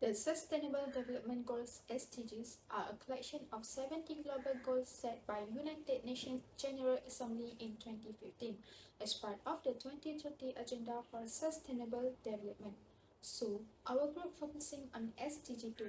The Sustainable Development Goals (SDGs) are a collection of 70 global goals set by United Nations General Assembly in 2015 as part of the 2030 Agenda for Sustainable Development. So, our group focusing on SDG2.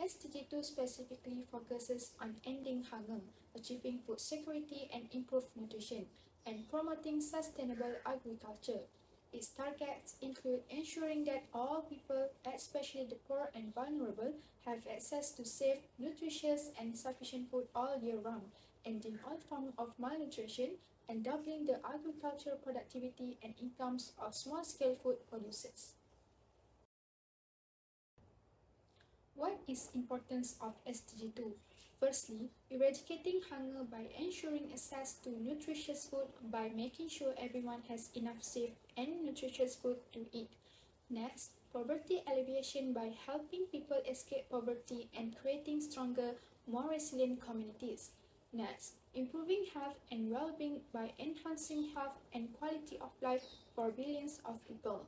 SDG2 specifically focuses on ending hunger, achieving food security and improved nutrition, and promoting sustainable agriculture. Its targets include ensuring that all people, especially the poor and vulnerable, have access to safe, nutritious, and sufficient food all year round, ending all forms of malnutrition, and doubling the agricultural productivity and incomes of small-scale food producers. What is importance of SDG2? Firstly, eradicating hunger by ensuring access to nutritious food by making sure everyone has enough safe and nutritious food to eat. Next, poverty alleviation by helping people escape poverty and creating stronger, more resilient communities. Next, improving health and well-being by enhancing health and quality of life for billions of people.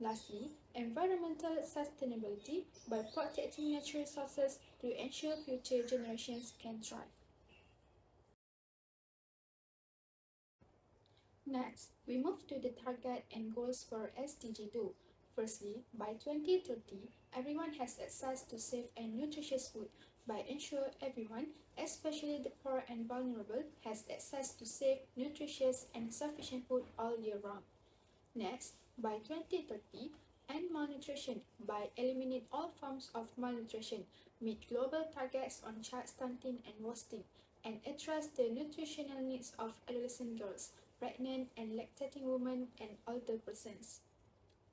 Lastly, environmental sustainability by protecting natural resources to ensure future generations can thrive. Next, we move to the target and goals for SDG2. Firstly, by 2030, everyone has access to safe and nutritious food by ensuring everyone, especially the poor and vulnerable, has access to safe, nutritious, and sufficient food all year round. Next, by 2030, end malnutrition by eliminate all forms of malnutrition, meet global targets on child stunting and wasting, and address the nutritional needs of adolescent girls, pregnant and lactating women, and older persons.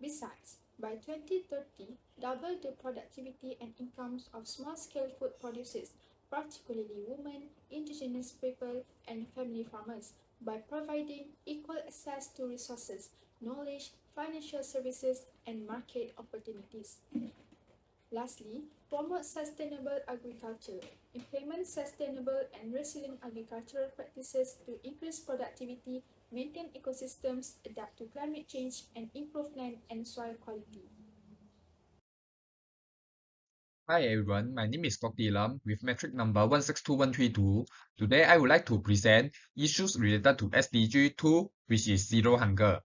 Besides, by 2030, double the productivity and incomes of small-scale food producers, particularly women, indigenous people, and family farmers, by providing equal access to resources, knowledge, financial services, and market opportunities. Lastly, promote sustainable agriculture. Implement sustainable and resilient agricultural practices to increase productivity, maintain ecosystems, adapt to climate change, and improve land and soil quality. Hi everyone, my name is Lam with metric number 162132. Today I would like to present issues related to SDG2, which is zero hunger.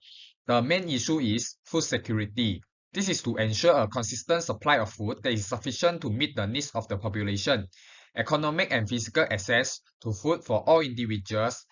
The main issue is food security. This is to ensure a consistent supply of food that is sufficient to meet the needs of the population. Economic and physical access to food for all individuals,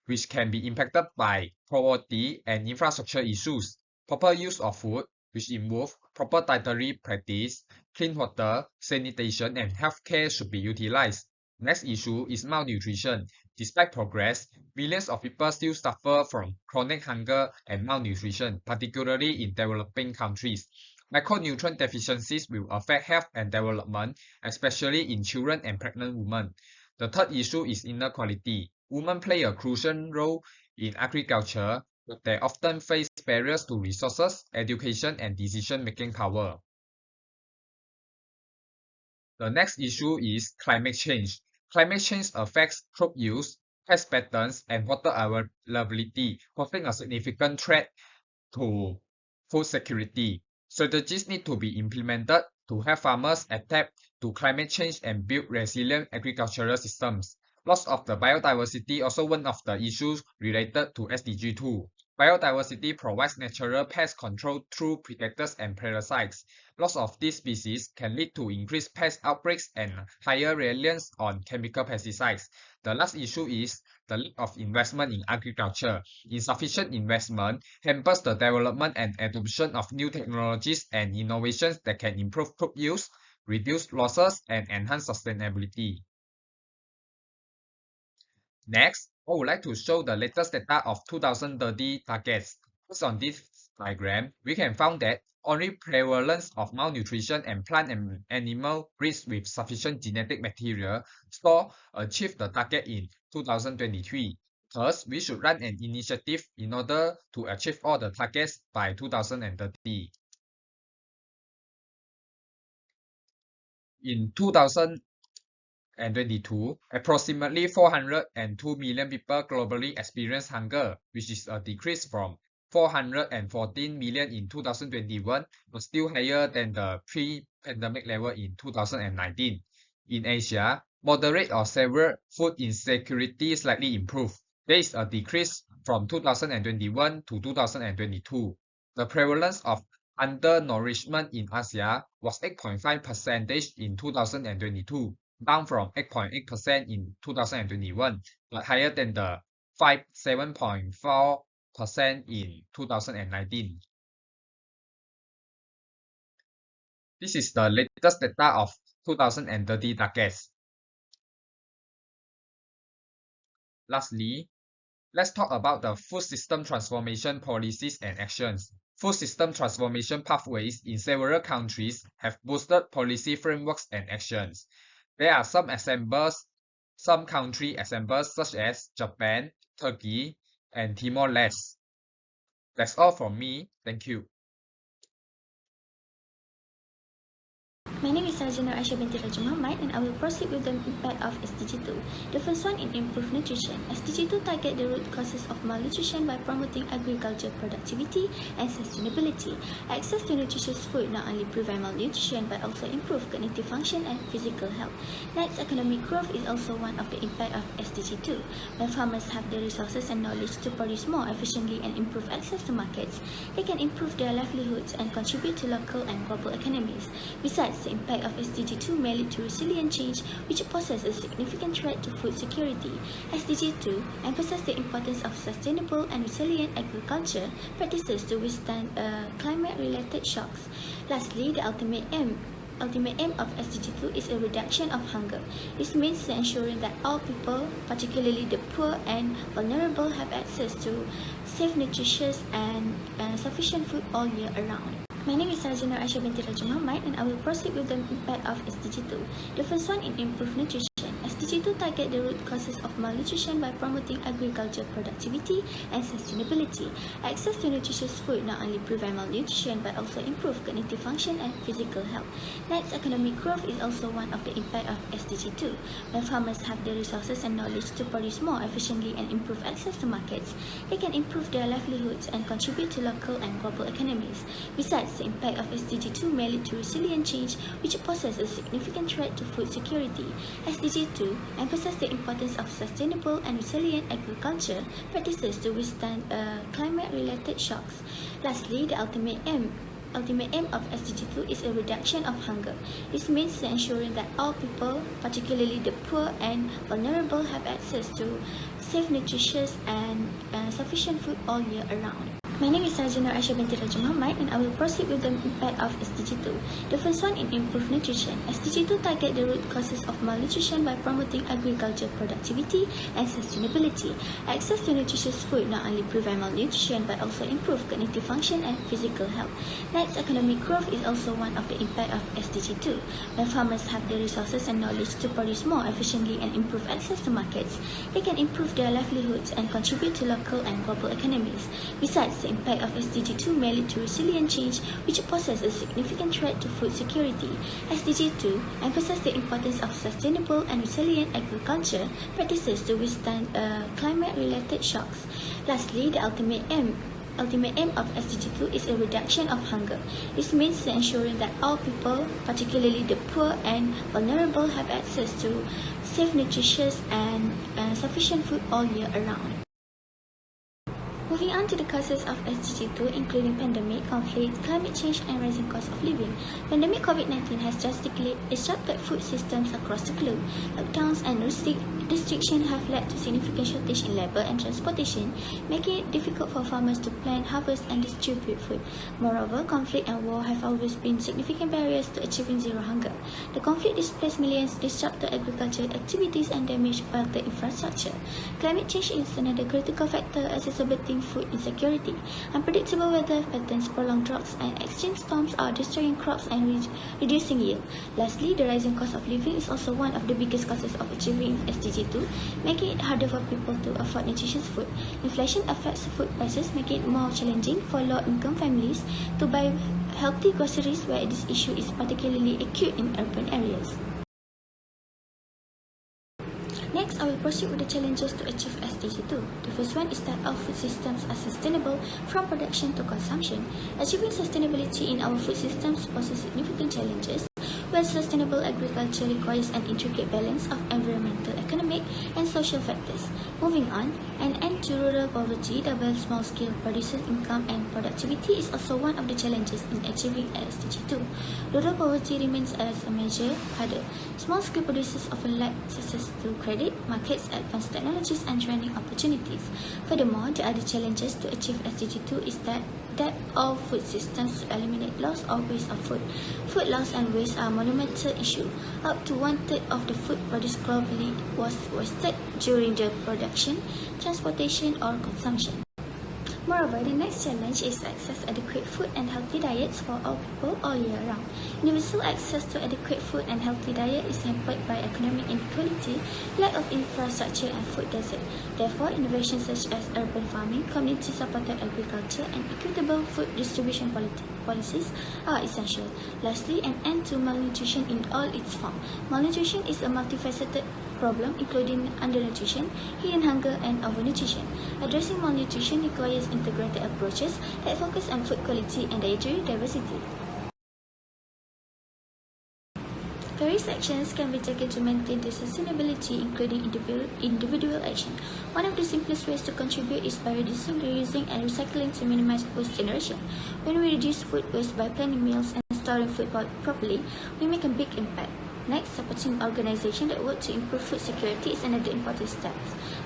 which can be impacted by poverty and infrastructure issues. Proper use of food, which involve proper dietary practice, clean water, sanitation, and healthcare should be utilized. Next issue is malnutrition. Despite progress, millions of people still suffer from chronic hunger and malnutrition, particularly in developing countries. Micronutrient deficiencies will affect health and development, especially in children and pregnant women. The third issue is inequality. Women play a crucial role in agriculture, but they often face barriers to resources, education, and decision-making power. The next issue is climate change. Climate change affects crop use, pest patterns, and water availability, posing a significant threat to food security. Strategies need to be implemented to help farmers adapt to climate change and build resilient agricultural systems. Loss of the biodiversity also one of the issues related to SDG2. Biodiversity provides natural pest control through predators and parasites. Loss of these species can lead to increased pest outbreaks and higher reliance on chemical pesticides. The last issue is the lack of investment in agriculture. Insufficient investment hampers the development and adoption of new technologies and innovations that can improve crop use, reduce losses, and enhance sustainability. Next, I would like to show the latest data of 2030 targets. Based on this diagram, we can find that only prevalence of malnutrition and plant and animal breeds with sufficient genetic material store achieved the target in 2023. Thus, we should run an initiative in order to achieve all the targets by 2030. In 2022, approximately 402 million people globally experience hunger, which is a decrease from 414 million in 2021 was still higher than the pre-pandemic level in 2019. In Asia, moderate or severe food insecurity slightly improved. There is a decrease from 2021 to 2022. The prevalence of undernourishment in Asia was 8.5% in 2022, down from 8.8% in 2021, but higher than the 7.4% in 2019. This is the latest data of 2030 targets. Lastly, let's talk about the food system transformation policies and actions. Food system transformation pathways in several countries have boosted policy frameworks and actions. There are some country examples such as Japan, Turkey, and Timor-Leste. That's all from me. Thank you. My name is Sarjana Aisha binti Raja Muhammad and I will proceed with the impact of SDG2. The first one in improved nutrition. SDG2 target the root causes of malnutrition by promoting agriculture productivity and sustainability. Access to nutritious food not only prevent malnutrition but also improve cognitive function and physical health. Next, economic growth is also one of the impact of SDG2. When farmers have the resources and knowledge to produce more efficiently and improve access to markets, they can improve their livelihoods and contribute to local and global economies. Besides, the impact of SDG2 may lead to resilient change, which poses a significant threat to food security. SDG2 emphasizes the importance of sustainable and resilient agriculture practices to withstand climate-related shocks. Lastly, the ultimate aim of SDG2 is a reduction of hunger. This means ensuring that all people, particularly the poor and vulnerable, have access to safe, nutritious and sufficient food all year around. My name is Sarjana Aisha binti Raja Muhammad and I will proceed with the impact of SDG2. The first one in improved nutrition. SDG2 target the root causes of malnutrition by promoting agriculture productivity and sustainability. Access to nutritious food not only prevent malnutrition but also improve cognitive function and physical health. Next, economic growth is also one of the impact of SDG2. When farmers have the resources and knowledge to produce more efficiently and improve access to markets, they can improve their livelihoods and contribute to local and global economies. Besides, the impact of SDG2 may lead to resilient change, which poses a significant threat to food security. SDG2 emphasizes the importance of sustainable and resilient agriculture practices to withstand climate-related shocks. Lastly, the ultimate aim of SDG2 is a reduction of hunger. This means ensuring that all people, particularly the poor and vulnerable, have access to safe, nutritious and sufficient food all year around. My name is Sarjana Aisha binti Raja Muhammad and I will proceed with the impact of SDG2. The first one in improved nutrition. SDG2 target the root causes of malnutrition by promoting agriculture productivity and sustainability. Access to nutritious food not only prevent malnutrition but also improve cognitive function and physical health. Next, economic growth is also one of the impact of SDG2. When farmers have the resources and knowledge to produce more efficiently and improve access to markets, they can improve their livelihoods and contribute to local and global economies. Besides, the impact of SDG2 may lead to resilient change, which poses a significant threat to food security. SDG2 emphasizes the importance of sustainable and resilient agriculture practices to withstand climate-related shocks. Lastly, the ultimate aim of SDG2 is a reduction of hunger. This means ensuring that all people, particularly the poor and vulnerable, have access to safe, nutritious and sufficient food all year around. Moving on to the causes of SDG2, including pandemic, conflict, climate change, and rising cost of living. Pandemic COVID-19 has drastically disrupted food systems across the globe. Lockdowns and restrictions have led to significant shortage in labor and transportation, making it difficult for farmers to plant, harvest, and distribute food. Moreover, conflict and war have always been significant barriers to achieving zero hunger. The conflict displaced millions, disrupted agricultural activities, and damaged vital infrastructure. Climate change is another critical factor exacerbating food insecurity. Unpredictable weather patterns, prolonged droughts, and extreme storms are destroying crops and reducing yield. Lastly, the rising cost of living is also one of the biggest causes of achieving SDG2, making it harder for people to afford nutritious food. Inflation affects food prices, making it more challenging for low-income families to buy healthy groceries, where this issue is particularly acute in urban areas. Next, I will proceed with the challenges to achieve SDG2. The first one is that our food systems are sustainable from production to consumption. Achieving sustainability in our food systems poses significant challenges, where sustainable agriculture requires an intricate balance of environmental, economic, and social factors. Moving on, an end to rural poverty, double small-scale producer income and productivity is also one of the challenges in achieving SDG2. Rural poverty remains as a major hurdle. Small-scale producers often lack access to credit, markets, advanced technologies, and training opportunities. Furthermore, the other challenges to achieve SDG2 is that all food systems to eliminate loss or waste of food. Food loss and waste are a monumental issue. Up to one-third of the food produced globally was wasted during the production, transportation, or consumption. Moreover, the next challenge is access to adequate food and healthy diets for all people all year round. Universal access to adequate food and healthy diet is hampered by economic inequality, lack of infrastructure, and food desert. Therefore, innovations such as urban farming, community-supported agriculture, and equitable food distribution policies are essential. Lastly, an end to malnutrition in all its forms. Malnutrition is a multifaceted problem including undernutrition, hidden hunger, and overnutrition. Addressing malnutrition requires integrated approaches that focus on food quality and dietary diversity. Various actions can be taken to maintain the sustainability, including individual action. One of the simplest ways to contribute is by reducing, reusing, and recycling to minimize waste generation. When we reduce food waste by planning meals and storing food properly, we make a big impact. Next, supporting organizations that work to improve food security is another important step.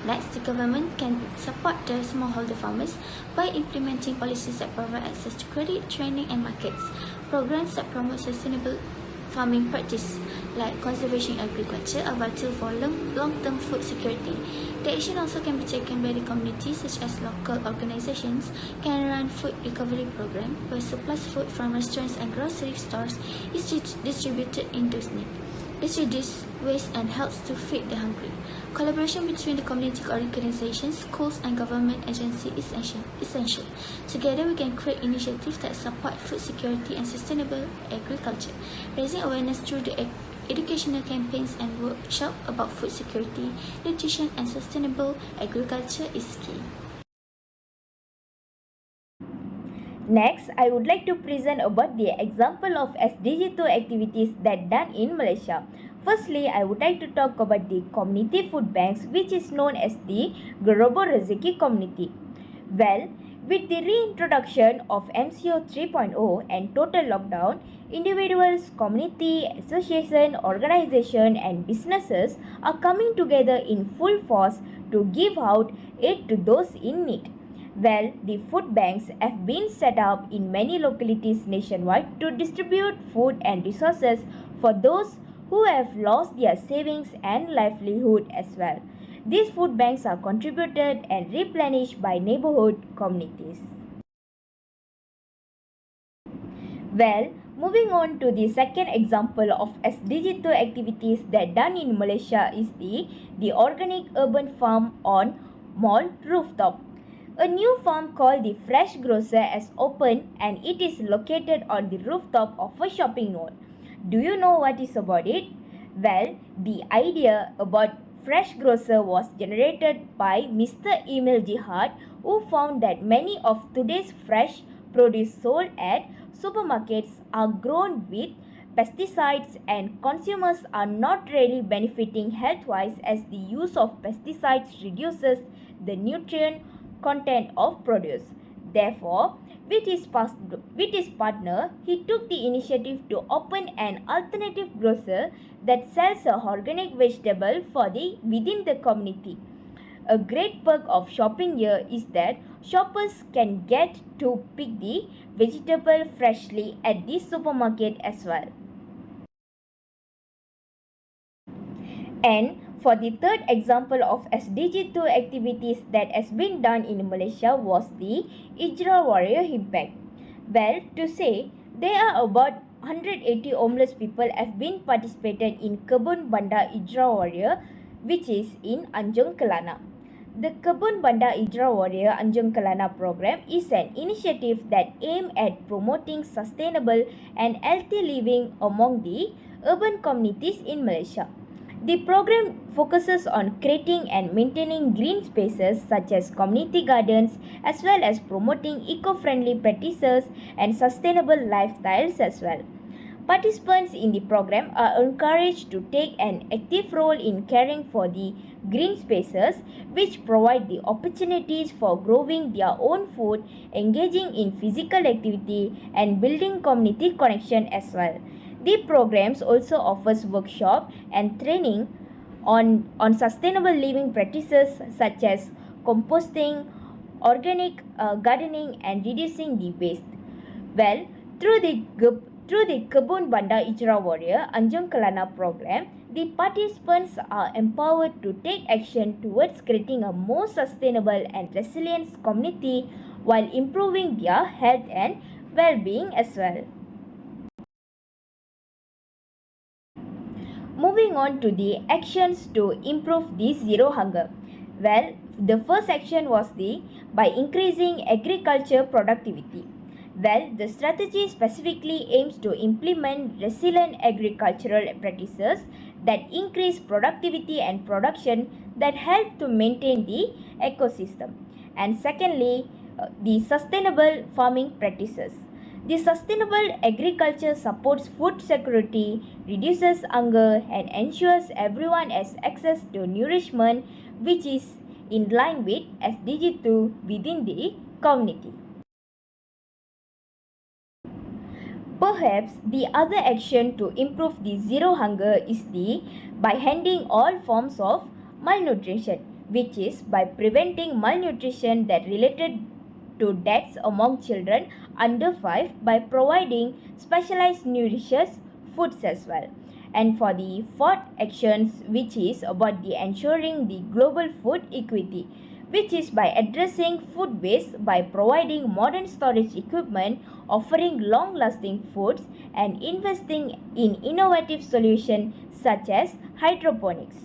Next, the government can support the smallholder farmers by implementing policies that provide access to credit, training, and markets. Programs that promote sustainable farming practice like conservation agriculture are vital for long-term food security. The action also can be taken by the community, such as local organizations can run food recovery program where surplus food from restaurants and grocery stores is distributed in those need. This reduces waste and helps to feed the hungry. Collaboration between the community organizations, schools, and government agencies is essential. Together, we can create initiatives that support food security and sustainable agriculture. Raising awareness through the educational campaigns and workshops about food security, nutrition, and sustainable agriculture is key. Next, I would like to present about the example of SDG2 activities that done in Malaysia. Firstly, I would like to talk about the community food banks, which is known as the Global Rezeki Community. Well, with the reintroduction of MCO 3.0 and total lockdown, individuals, community, association, organization, and businesses are coming together in full force to give out aid to those in need. Well, the food banks have been set up in many localities nationwide to distribute food and resources for those who have lost their savings and livelihood as well. These food banks are contributed and replenished by neighborhood communities. Well, moving on to the second example of SDG2 activities that done in Malaysia is the organic urban farm on mall rooftop. A new farm called the Fresh Grocer has opened and it is located on the rooftop of a shopping mall. Do you know what is about it? Well, the idea about Fresh Grocer was generated by Mr. Emil Jihad, who found that many of today's fresh produce sold at supermarkets are grown with pesticides and consumers are not really benefiting health-wise as the use of pesticides reduces the nutrient content of produce. Therefore, with his partner, he took the initiative to open an alternative grocer that sells a organic vegetable within the community. A great perk of shopping here is that shoppers can get to pick the vegetable freshly at the supermarket as well. And for the third example of SDG2 activities that has been done in Malaysia was the Ijra Warrior Impact. Well, to say, there are about 180 homeless people have been participated in Kebun Bandar Ijra Warrior, which is in Anjung Kelana. The Kebun Bandar Ijra Warrior Anjung Kelana program is an initiative that aims at promoting sustainable and healthy living among the urban communities in Malaysia. The program focuses on creating and maintaining green spaces such as community gardens as well as promoting eco-friendly practices and sustainable lifestyles as well. Participants in the program are encouraged to take an active role in caring for the green spaces, which provide the opportunities for growing their own food, engaging in physical activity, and building community connection as well. The programs also offers workshop and training on sustainable living practices such as composting, organic gardening, and reducing the waste. Well, through the through the Kebun Banda Ijra Warrior Anjung Kelana program, the participants are empowered to take action towards creating a more sustainable and resilient community while improving their health and well-being as well. Moving on to the actions to improve the zero hunger. Well, the first action was the by increasing agriculture productivity. Well, the strategy specifically aims to implement resilient agricultural practices that increase productivity and production that help to maintain the ecosystem. And secondly, the sustainable farming practices. The sustainable agriculture supports food security, reduces hunger, and ensures everyone has access to nourishment, which is in line with SDG2 within the community. Perhaps the other action to improve the zero hunger is the by ending all forms of malnutrition, which is by preventing malnutrition that related to deaths among children under 5 by providing specialized nutritious foods as well. And for the fourth actions, which is about the ensuring the global food equity, which is by addressing food waste by providing modern storage equipment, offering long lasting foods, and investing in innovative solutions such as hydroponics.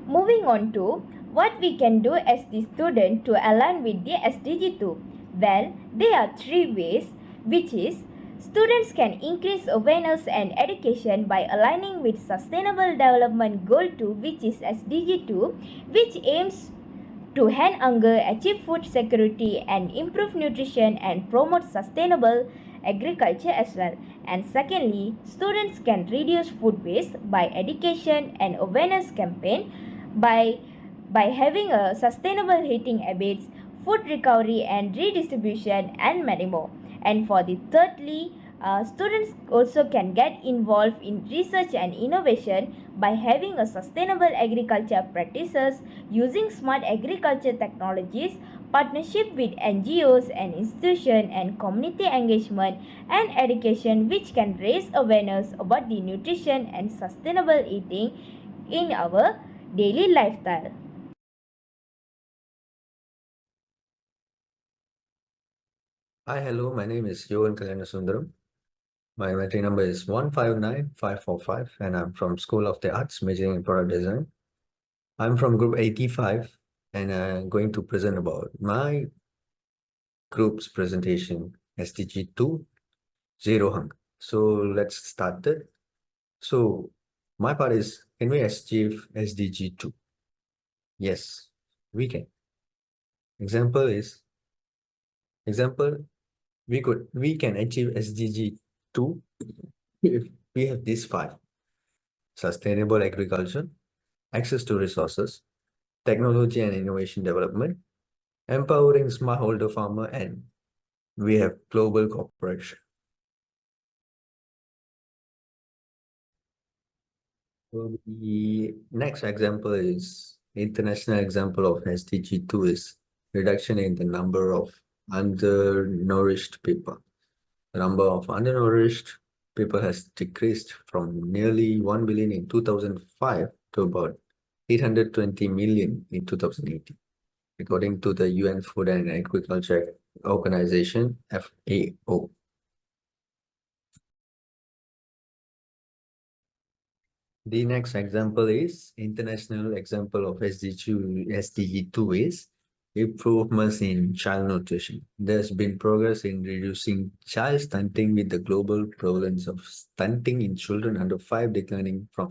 Moving on to what we can do as the student to align with the SDG2. Well, there are three ways, which is students can increase awareness and education by aligning with Sustainable Development Goal 2, which is SDG2, which aims to end hunger, achieve food security, and improve nutrition and promote sustainable agriculture as well. And secondly, students can reduce food waste by education and awareness campaign by having a sustainable eating habits, food recovery and redistribution, and many more. And for the thirdly, students also can get involved in research and innovation by having a sustainable agriculture practices, using smart agriculture technologies, partnership with NGOs and institutions, and community engagement and education, which can raise awareness about the nutrition and sustainable eating in our daily lifestyle. Hi, hello, my name is Yohan Kalyansundaram. My metric number is 159545 and I'm from School of the Arts, majoring in product design. I'm from group 85 and I'm going to present about my group's presentation, SDG2, Zero Hunger. So let's start it. So my part is, can we achieve SDG2? Yes, we can. Example, we can achieve SDG2 if we have these five: sustainable agriculture, access to resources, technology and innovation development, empowering smallholder farmer, and we have global cooperation. So the next example is international example of SDG2 is reduction in the number of undernourished people. The number of undernourished people has decreased from nearly 1 billion in 2005 to about 820 million in 2018, according to the UN Food and Agriculture Organization, FAO. The next example is international example of SDG2 is improvements in child nutrition. There's been progress in reducing child stunting, with the global prevalence of stunting in children under 5 declining from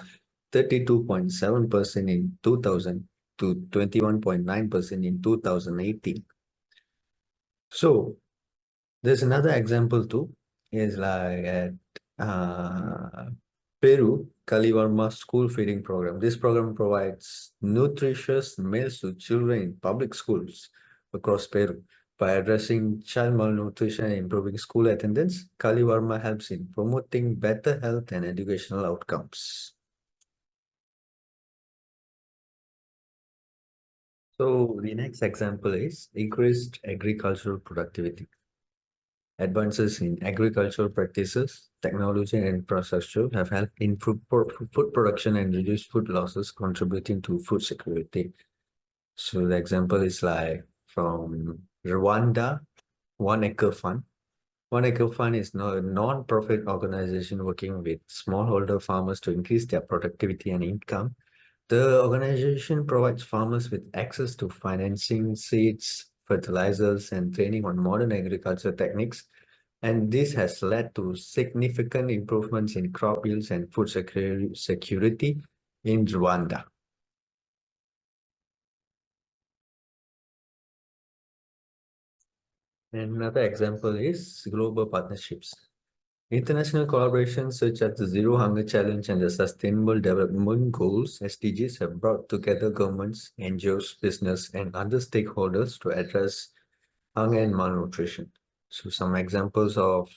32.7% in 2000 to 21.9% in 2018. So there's another example too, is like at uh, Peru, Kalivarma school feeding program. This program provides nutritious meals to children in public schools across Peru. By addressing child malnutrition and improving school attendance, Kalivarma helps in promoting better health and educational outcomes. So the next example is increased agricultural productivity. Advances in agricultural practices, technology, and infrastructure have helped in food production and reduced food losses, contributing to food security. So the example is like from Rwanda, One Acre Fund. One Acre Fund is a non-profit organization working with smallholder farmers to increase their productivity and income. The organization provides farmers with access to financing, seeds, fertilizers, and training on modern agriculture techniques, and this has led to significant improvements in crop yields and food security in Rwanda. And another example is global partnerships. International collaborations such as the Zero Hunger Challenge and the Sustainable Development Goals (SDGs) have brought together governments, NGOs, business, and other stakeholders to address hunger and malnutrition. So some examples of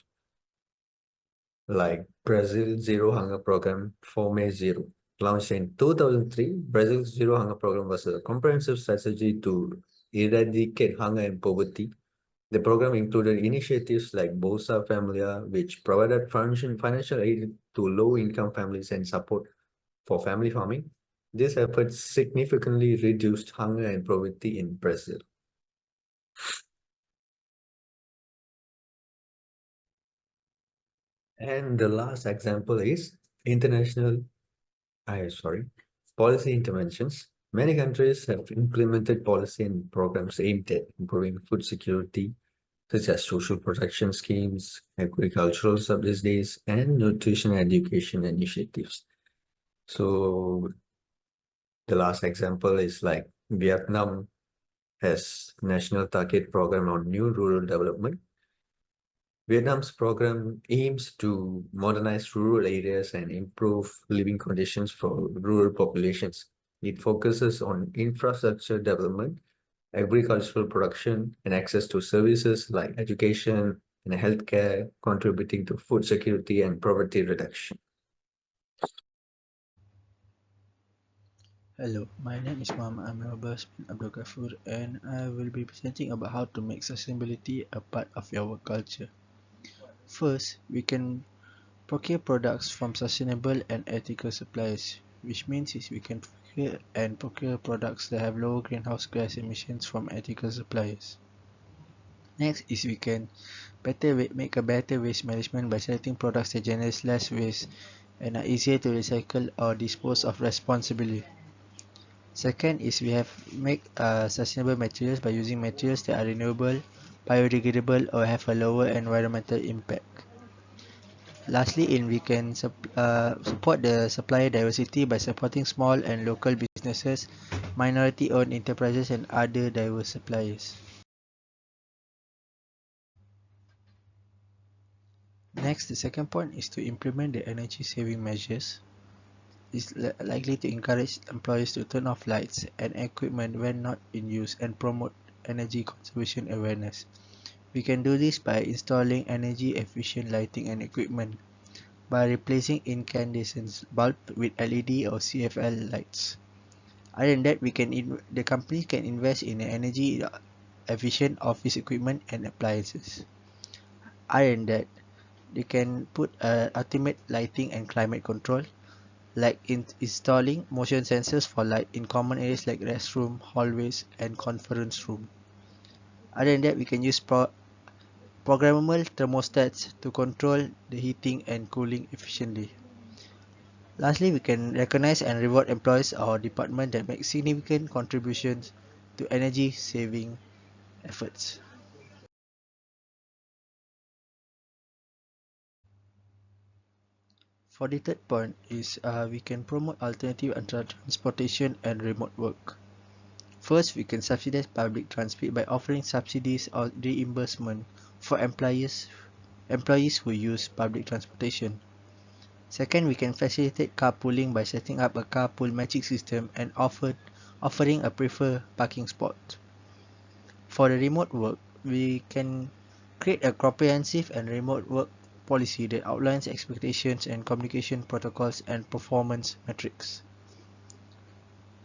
like Brazil Zero Hunger Program, Fome Zero. Launched in 2003, Brazil's Zero Hunger Program was a comprehensive strategy to eradicate hunger and poverty. The program included initiatives like Bolsa Familia, which provided financial aid to low-income families and support for family farming. These efforts significantly reduced hunger and poverty in Brazil. And the last example is international policy interventions. Many countries have implemented policy and programs aimed at improving food security, such as social protection schemes, agricultural subsidies, and nutrition education initiatives. So the last example is like Vietnam has national target program on new rural development. Vietnam's program aims to modernize rural areas and improve living conditions for rural populations. It focuses on infrastructure development, agricultural production, and access to services like education and healthcare, contributing to food security and poverty reduction. Hello, my name is Muhammad Amir Abbas bin Abdul Ghafur, and I will be presenting about how to make sustainability a part of your work culture. First, we can procure products from sustainable and ethical suppliers, which means is we can procure products that have lower greenhouse gas emissions from ethical suppliers. Next is we can make a better waste management by selecting products that generate less waste and are easier to recycle or dispose of responsibly. Second is we have make sustainable materials by using materials that are renewable, biodegradable, or have a lower environmental impact. Lastly, we can support the supplier diversity by supporting small and local businesses, minority-owned enterprises, and other diverse suppliers. Next, the second point is to implement the energy saving measures. Is likely to encourage employees to turn off lights and equipment when not in use and promote energy conservation awareness. We can do this by installing energy efficient lighting and equipment, by replacing incandescent bulb with LED or CFL lights. Other than that, the company can invest in energy efficient office equipment and appliances. Other than that, they can put ultimate lighting and climate control, like installing motion sensors for light in common areas like restroom, hallways, and conference room. Other than that, we can use programmable thermostats to control the heating and cooling efficiently. Lastly, we can recognize and reward employees or departments that make significant contributions to energy saving efforts. For the third point is we can promote alternative transportation and remote work. First, we can subsidize public transport by offering subsidies or reimbursement for employees who use public transportation. Second, we can facilitate carpooling by setting up a carpool matching system and offering a preferred parking spot. For the remote work, we can create a comprehensive and remote work policy that outlines expectations and communication protocols and performance metrics.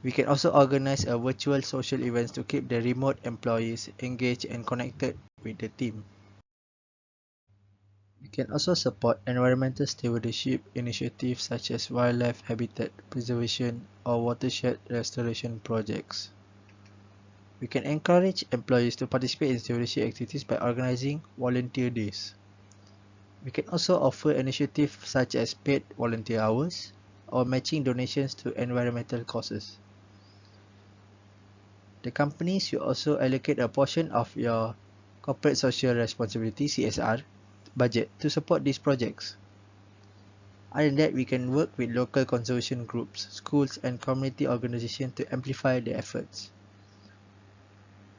We can also organize a virtual social events to keep the remote employees engaged and connected with the team. We can also support environmental stewardship initiatives such as wildlife habitat preservation or watershed restoration projects. We can encourage employees to participate in stewardship activities by organizing volunteer days. We can also offer initiatives such as paid volunteer hours or matching donations to environmental causes. The company should also allocate a portion of your corporate social responsibility (CSR) budget to support these projects. Other than that, we can work with local conservation groups, schools, and community organizations to amplify their efforts.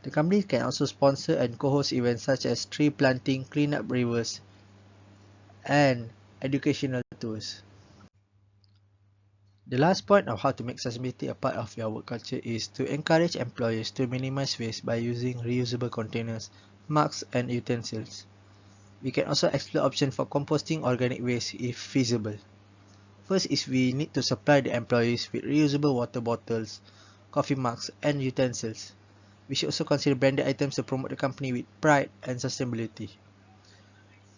The company can also sponsor and co-host events such as tree planting, clean up rivers, and educational tours. The last point of how to make sustainability a part of your work culture is to encourage employees to minimize waste by using reusable containers, mugs, and utensils. We can also explore options for composting organic waste if feasible. First is we need to supply the employees with reusable water bottles, coffee mugs, and utensils. We should also consider branded items to promote the company with pride and sustainability.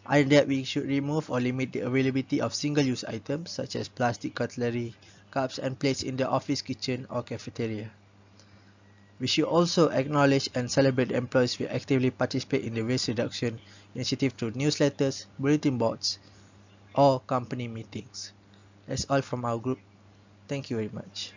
Other than that, we should remove or limit the availability of single-use items such as plastic cutlery, cups, and plates in the office kitchen or cafeteria. We should also acknowledge and celebrate employees who actively participate in the waste reduction initiative through newsletters, bulletin boards, or company meetings. That's all from our group. Thank you very much.